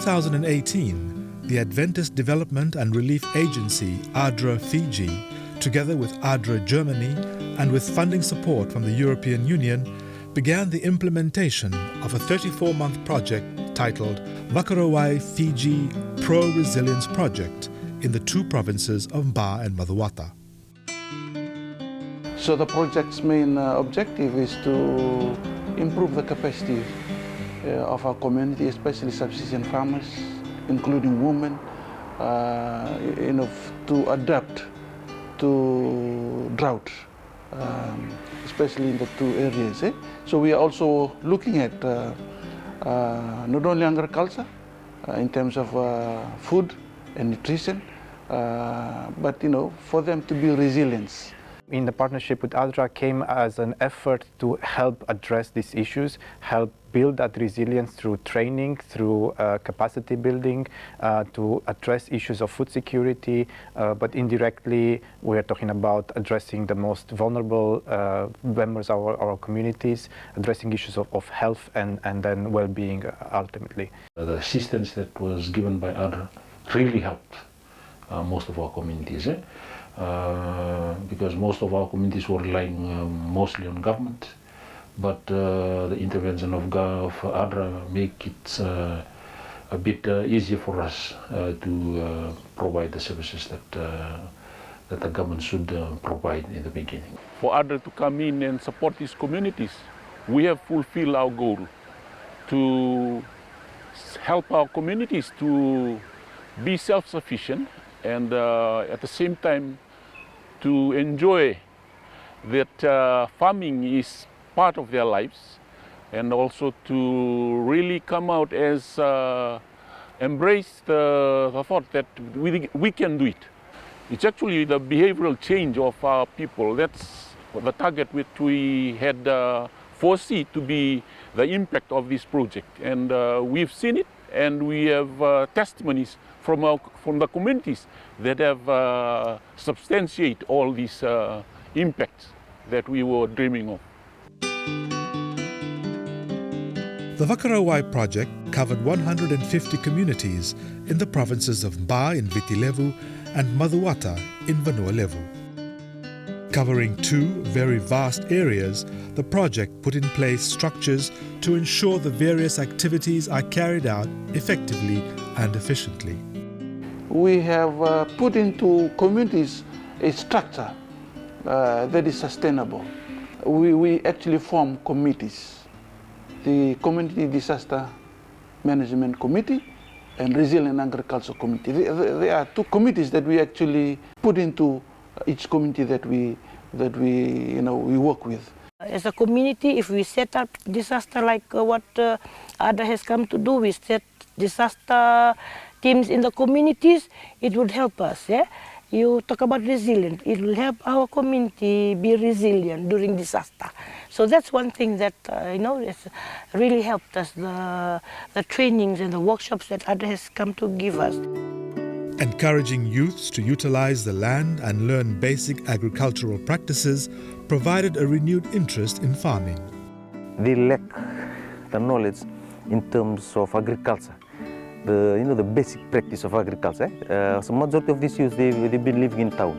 2018, the Adventist Development and Relief Agency, ADRA Fiji, together with ADRA Germany and with funding support from the European Union, began the implementation of a 34-month project titled VAKARAU WAI Fiji Pro-Resilience Project in the two provinces of Ba and Macuata. So the project's main objective is to improve the capacity of our community, especially subsistence farmers, including women, to adapt to drought, especially in the two areas. So we are also looking at not only agriculture in terms of food and nutrition, but for them to be resilient. In the partnership with ADRA came as an effort to help address these issues, help build that resilience through training, through capacity building, to address issues of food security, but indirectly we're talking about addressing the most vulnerable members of our communities, addressing issues of health and then well-being ultimately. The assistance that was given by ADRA really helped most of our communities. Because most of our communities were relying mostly on government, but the intervention of ADRA make it a bit easier for us to provide the services that the government should provide in the beginning. For ADRA to come in and support these communities, we have fulfilled our goal to help our communities to be self-sufficient and at the same time to enjoy that farming is part of their lives, and also to really come out as embrace the thought that we can do it. It's actually the behavioral change of our people. That's the target which we had foreseen to be the impact of this project, and we've seen it, and we have testimonies from the communities that have substantiate all these impacts that we were dreaming of. The VAKARAU WAI project covered 150 communities in the provinces of Ba in Viti Levu and Macuata in Vanua Levu. Covering two very vast areas, the project put in place structures to ensure the various activities are carried out effectively and efficiently. We have put into communities a structure that is sustainable. We actually form committees. The Community Disaster Management Committee and Resilient Agriculture Committee. There are two committees that we actually put into each community that we work with. As a community, if we set up disaster like what ADRA has come to do, we set disaster teams in the communities, it would help us. Yeah? You talk about resilience, it will help our community be resilient during disaster. So that's one thing that it's really helped us, the trainings and the workshops that ADRA has come to give us. Encouraging youths to utilize the land and learn basic agricultural practices provided a renewed interest in farming. They lack the knowledge in terms of agriculture, the basic practice of agriculture. So majority of these youth, they've been living in town.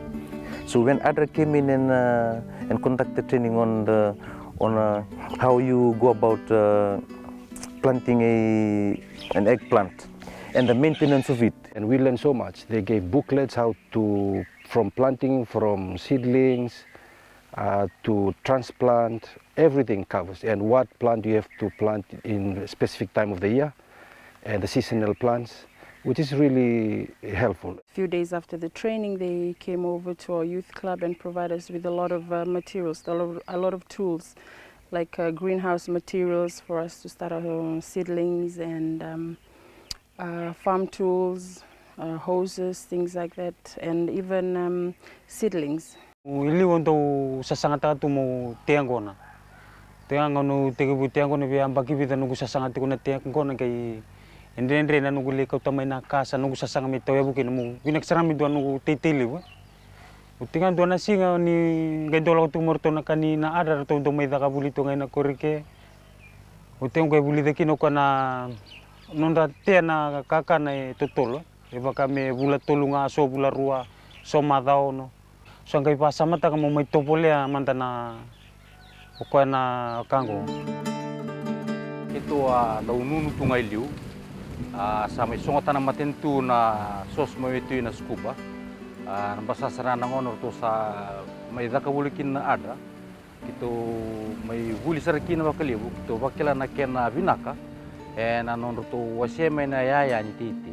So when ADRA came in and conducted training on how you go about planting an eggplant and the maintenance of it. And we learned so much. They gave booklets from planting, from seedlings, to transplant, everything covers. And what plant you have to plant in a specific time of the year, and the seasonal plants, which is really helpful. A few days after the training, they came over to our youth club and provided us with a lot of materials, a lot of tools, like greenhouse materials for us to start our own seedlings and farm tools, hoses, things like that, and even seedlings. Ili untuk sasangata tu mo tiangona. Tiangonu tegubu tiangonu bi ambaki bi tanu sasangata kuna tiangona kayendre na nugu le kautamay na kasa nugu sasangami toya bukin mo ginagsarami do nugu titili wa. Utingan do na singa ni gadola tu morto na kanina ADRA to do may dakabulito ngay na korike. Uteng kay buli de kino kana nunda tena kakana e totolo. E waka me bula tolu ngā so bula rua, so madao no. So ngai pasamata ka mo mai topolea mantana o koe na kango. Ito daununu tungai liu, sa may sungatan na matintu na sos mo ito na scuba. Nabasasara na ngonor to sa may dakabulikin na ada. Ito may bulisarakin na wakalibu, ito wakila na kena vinaka. Nanonor to waseme na yaya ni titi.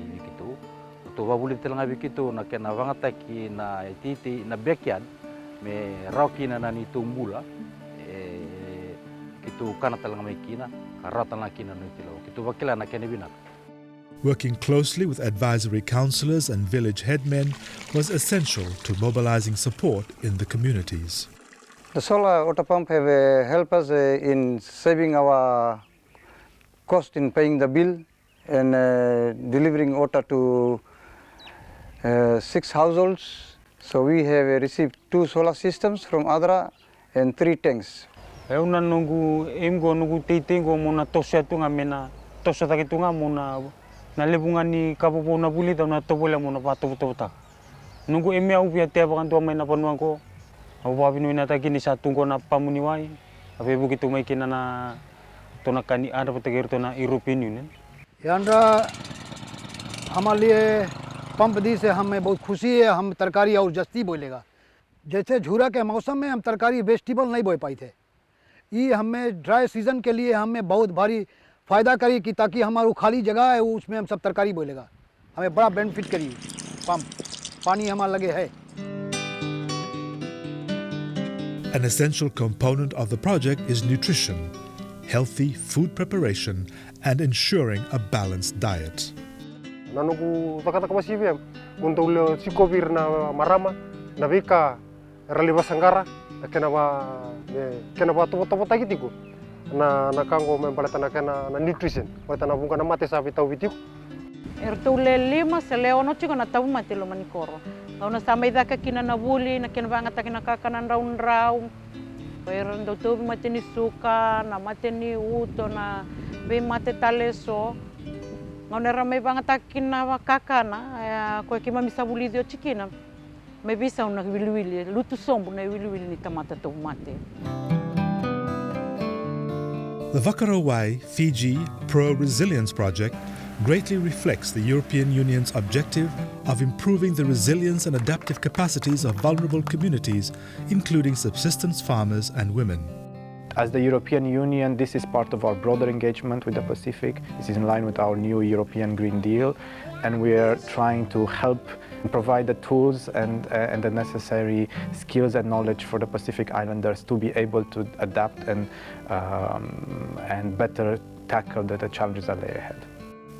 Ito wabulit lang abikito na kena wangataki na titi na backyard. May rauki na nanito mula. Ito kanata lang may kina. Working closely with advisory councillors and village headmen was essential to mobilizing support in the communities. The solar water pump have helped us in saving our cost in paying the bill and delivering water to 6 households. So we have received 2 solar systems from ADRA and 3 tanks. Eu na nungu emgo nungu teitengo mona tosa tunga mena tosa take tunga mona na lebunga ni kapopo na buli ta na topola mona pa topota nungu eme au pia te bakan to mai na panuango au pa binu na ta kini sa tungo na pamuni wai ape buki tu mai kina na tona kani ada patager to na European Union यानरा हमारे लिए pump दी से हमें बहुत खुशी है हम तरकारी और जस्ती बोलेगा जैसे झूरा के मौसम में हम तरकारी वेजिटेबल नहीं बोए पाए थे ये हमें ड्राई सीजन के लिए हमें बहुत भारी फ़ायदा करी कि ताकि हमारी खाली जगह है उसमें हम सब तरकारी बोलेगा हमें बड़ा बेनिफिट करी पंप पानी हमारे लगे है. An essential component of the project is nutrition, healthy food preparation and ensuring a balanced diet. Nanuku takataka masivya untuk le sikobir na marama na vika raliba sangara kena ba topo tagitiku na kango membalata na kena na nutrition balata na bunga na mate sabi tau vitiku erto le lima se le ono chico na tau mate lo manikoro ona samai daka kina na buli na kena banga takina kakana raun pero ndo tu mate ni suka na mate ni uto na be mate taleso ngone ramai banga takina kakana ko ki mami sabuli dio chikina me bisa una wili lutu sombu na wili ni tamata tau mate. The VAKARAU WAI Fiji Pro-Resilience Project greatly reflects the European Union's objective of improving the resilience and adaptive capacities of vulnerable communities, including subsistence farmers and women. As the European Union, this is part of our broader engagement with the Pacific. This is in line with our new European Green Deal, and we are trying to help provide the tools and the necessary skills and knowledge for the Pacific Islanders to be able to adapt and better tackle the challenges that lay ahead.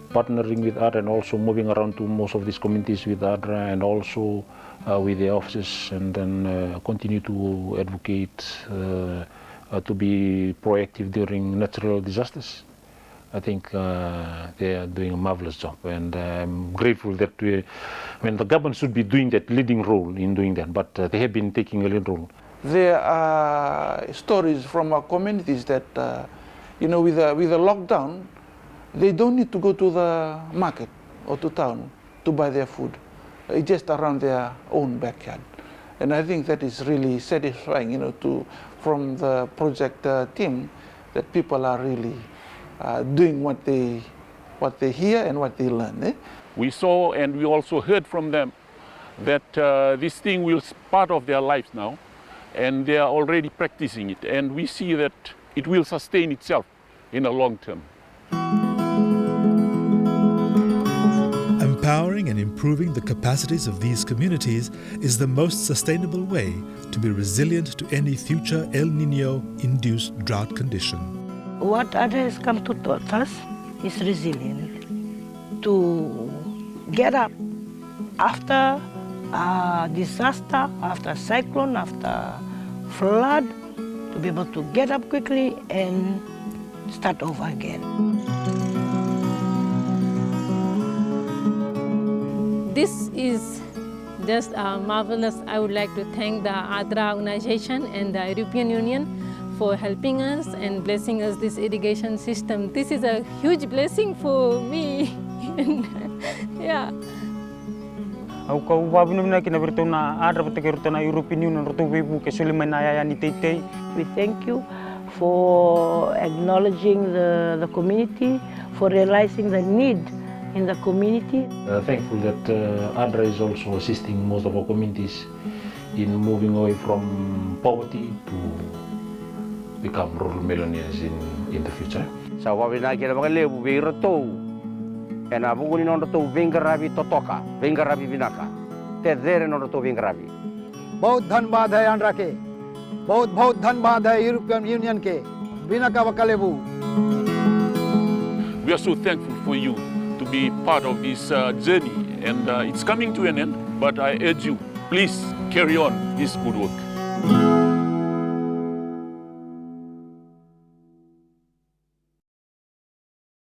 Partnering with ADRA and also moving around to most of these communities with ADRA and also with the offices, and then continue to advocate to be proactive during natural disasters. I think they are doing a marvelous job, and I'm grateful that the government should be doing that leading role in doing that, but they have been taking a lead role. There are stories from our communities that, with the lockdown, they don't need to go to the market or to town to buy their food. It's just around their own backyard. And I think that is really satisfying, from the project team, that people are really doing what they hear and what they learn. We saw and we also heard from them that this thing will be part of their lives now, and they are already practicing it, and we see that it will sustain itself in the long term. Empowering and improving the capacities of these communities is the most sustainable way to be resilient to any future El Niño-induced drought condition. What ADRA has come to taught us is resilient. To get up after a disaster, after a cyclone, after flood, to be able to get up quickly and start over again. This is just marvelous. I would like to thank the ADRA organization and the European Union for helping us and blessing us this irrigation system. This is a huge blessing for me. Yeah. Au kau wabunu na kina bertona ada beteke bertona European Union rotu wibu ke Suleiman ayaya ni tei. We thank you for acknowledging the community, for realizing the need in the community. Thankful that ADRA is also assisting most of our communities in moving away from poverty to become rural millionaires in the future. Sa wawina kira mga lebu birato. En abunguni nondo to vingarabi totoka, vingarabi vinaka. Te dere nondo to vingarabi. बहुत धन्यवाद है आंध्रा के, बहुत बहुत धन्यवाद है European union के, बिना का वकालेबू. We are so thankful for you to be part of this journey, and it's coming to an end, but I urge you, please carry on this good work.